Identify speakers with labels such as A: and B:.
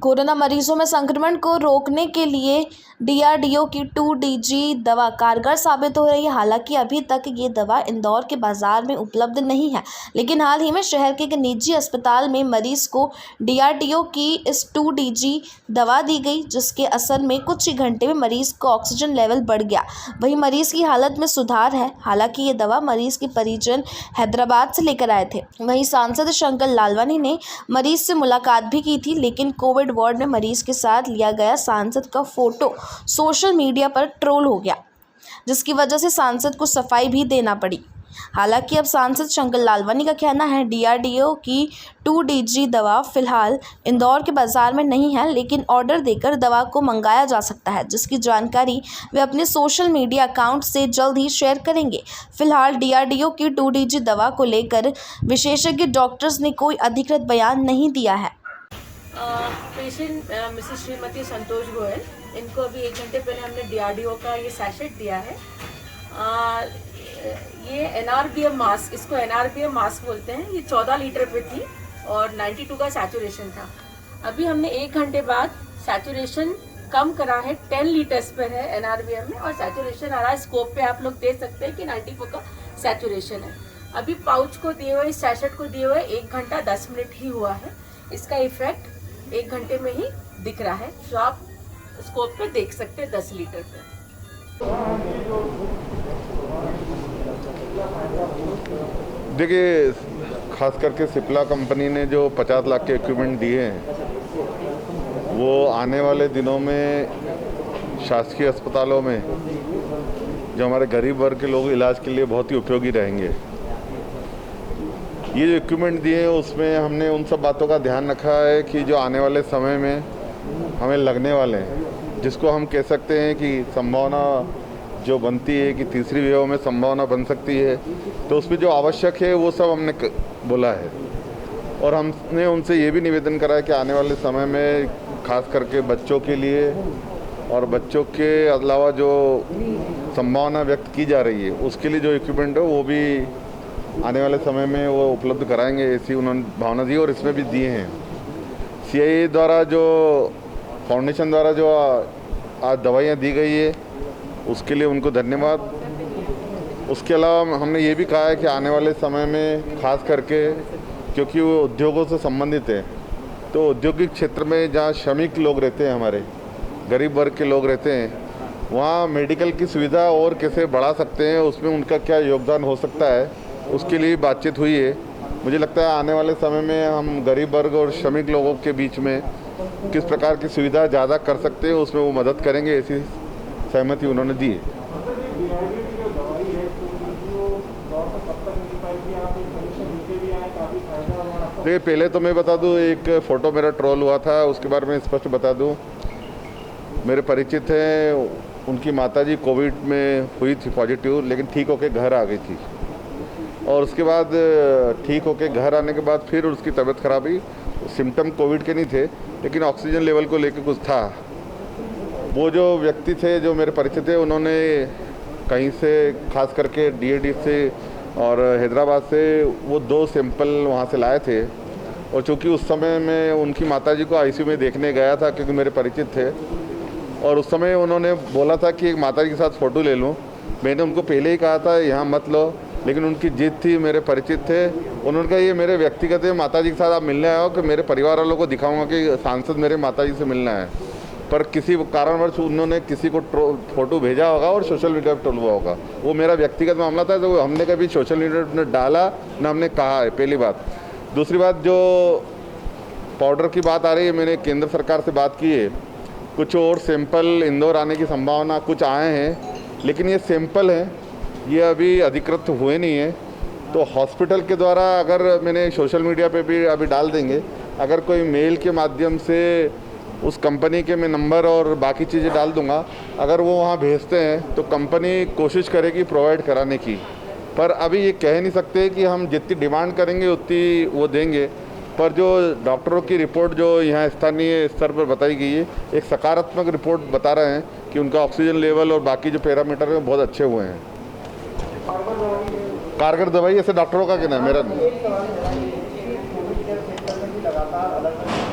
A: Corona मरीजों में संक्रमण को रोकने के लिए डीआरडीओ की 2DG दवा कारगर साबित हो रही है। हालांकि अभी तक ये दवा इंदौर के बाजार में उपलब्ध नहीं है, लेकिन हाल ही में शहर के एक निजी अस्पताल में मरीज को डीआरडीओ की इस 2DG दवा दी गई, जिसके असर में कुछ ही घंटे में मरीज का ऑक्सीजन लेवल बढ़ गया। वहीं मरीज की हालत में सुधार है। हालांकि ये दवा मरीज के परिजन हैदराबाद से लेकर आए थे। वहीं सांसद शंकर लालवानी ने मरीज से मुलाकात भी की थी, लेकिन कोविड वार्ड में मरीज के साथ लिया गया सांसद का फोटो सोशल मीडिया पर ट्रोल हो गया, जिसकी वजह से सांसद को सफाई भी देना पड़ी। हालांकि अब सांसद शंकर लालवानी का कहना है डीआरडीओ की 2DG दवा फिलहाल इंदौर के बाजार में नहीं है, लेकिन ऑर्डर देकर दवा को मंगाया जा सकता है, जिसकी जानकारी वे अपने सोशल मीडिया अकाउंट से जल्द ही शेयर करेंगे। फिलहाल डीआरडीओ की 2DG दवा को लेकर विशेषज्ञ डॉक्टर्स ने कोई अधिकृत बयान नहीं दिया है।
B: पेशेंट मिसेस श्रीमती संतोष गोयल, इनको अभी 1 घंटे पहले हमने डीआरडीओ का ये सैशेट दिया है। ये एनआरबीएम मास्क, इसको एनआरबीएम मास्क बोलते हैं। ये 14 लीटर पे थी और 92 का सैचुरेशन था। अभी हमने 1 घंटे बाद सैचुरेशन कम करा है, 10 लीटर्स पर है एनआरबीएम में, और सैचुरेशन आ रहा है। स्कोप पे आप लोग देख सकते हैं कि 94 का सैचुरेशन है। अभी पाउच को दिए हुए, सैशेट को दिए हुए 1 घंटा 10 मिनट ही हुआ है। इसका इफेक्ट 1 घंटे में ही दिख रहा है, जो आप स्कोप पे देख सकते हैं 10 लीटर पे।
C: देखिए, खास करके सिप्ला कंपनी ने जो 50 लाख के इक्विपमेंट दिए हैं, वो आने वाले दिनों में शासकीय अस्पतालों में जो हमारे गरीब वर्ग के लोग इलाज के लिए बहुत ही उपयोगी रहेंगे। ये जो इक्विपमेंट दिए हैं उसमें हमने उन सब बातों का ध्यान रखा है कि जो आने वाले समय में हमें लगने वाले हैं, जिसको हम कह सकते हैं कि संभावना जो बनती है कि तीसरी वेव में संभावना बन सकती है, तो उसमें जो आवश्यक है वो सब हमने बोला है। और हमने उनसे ये भी निवेदन करा है कि आने वाले समय में खास करके बच्चों के लिए और बच्चों के अलावा जो संभावना व्यक्त की जा रही है उसके लिए जो इक्विपमेंट है वो भी आने वाले समय में वो उपलब्ध कराएंगे, ऐसी उन्होंने भावना दी और इसमें भी दिए हैं। CIA द्वारा जो फाउंडेशन द्वारा जो आज दवाइयाँ दी गई है उसके लिए उनको धन्यवाद। उसके अलावा हमने ये भी कहा है कि आने वाले समय में खास करके क्योंकि वो उद्योगों से संबंधित है, तो औद्योगिक क्षेत्र में जहाँ श्रमिक लोग रहते हैं, हमारे गरीब वर्ग के लोग रहते हैं, वहाँ मेडिकल की सुविधा और कैसे बढ़ा सकते हैं, उसमें उनका क्या योगदान हो सकता है, उसके लिए बातचीत हुई है। मुझे लगता है आने वाले समय में हम गरीब वर्ग और श्रमिक लोगों के बीच में किस प्रकार की सुविधा ज़्यादा कर सकते हैं उसमें वो मदद करेंगे, ऐसी सहमति उन्होंने दी है। देखिए, पहले तो मैं बता दूं, एक फ़ोटो मेरा ट्रोल हुआ था, उसके बारे में स्पष्ट बता दूं। मेरे परिचित हैं, उनकी माताजी कोविड में हुई थी पॉजिटिव, लेकिन ठीक होके घर आ गई थी। और उसके बाद ठीक होके घर आने के बाद फिर उसकी तबीयत खराब हुई। सिम्टम कोविड के नहीं थे, लेकिन ऑक्सीजन लेवल को लेकर कुछ था। वो जो व्यक्ति थे जो मेरे परिचित थे, उन्होंने कहीं से खास करके DAD से और हैदराबाद से वो 2 सैंपल वहाँ से लाए थे। और चूँकि उस समय मैं उनकी माताजी को ICU में देखने गया था, क्योंकि मेरे परिचित थे, और उस समय उन्होंने बोला था कि एक माताजी के साथ फ़ोटो ले लूँ। मैंने उनको पहले ही कहा था यहाँ मत लो, लेकिन उनकी जिद थी, मेरे परिचित थे। उन्होंने कहा ये मेरे व्यक्तिगत है, माताजी के साथ आप मिलने आए हो, कि मेरे परिवार वालों को दिखाऊंगा कि सांसद मेरे माताजी से मिलना है। पर किसी कारणवश उन्होंने किसी को फ़ोटो भेजा होगा और सोशल मीडिया पर ट्रोल हुआ होगा। वो मेरा व्यक्तिगत मामला था, तो हमने कभी सोशल मीडिया पर डाला ना हमने कहा है, पहली बात। दूसरी बात, जो पाउडर की बात आ रही है, मैंने केंद्र सरकार से बात की है। कुछ और सैंपल इंदौर आने की संभावना कुछ आए हैं, लेकिन ये सैंपल हैं, ये अभी अधिकृत हुए नहीं है। तो हॉस्पिटल के द्वारा, अगर मैंने सोशल मीडिया पे भी अभी डाल देंगे, अगर कोई मेल के माध्यम से उस कंपनी के मैं नंबर और बाकी चीज़ें डाल दूंगा, अगर वो वहाँ भेजते हैं तो कंपनी कोशिश करेगी प्रोवाइड कराने की। पर अभी ये कह नहीं सकते कि हम जितनी डिमांड करेंगे उतनी वो देंगे। पर जो डॉक्टरों की रिपोर्ट जो यहाँ स्थानीय स्तर पर बताई गई है, एक सकारात्मक रिपोर्ट बता रहे हैं कि उनका ऑक्सीजन लेवल और बाकी जो पैरामीटर हैं बहुत अच्छे हुए हैं। कारगर दवाई ऐसे डॉक्टरों का कहना है, मेरा नहीं।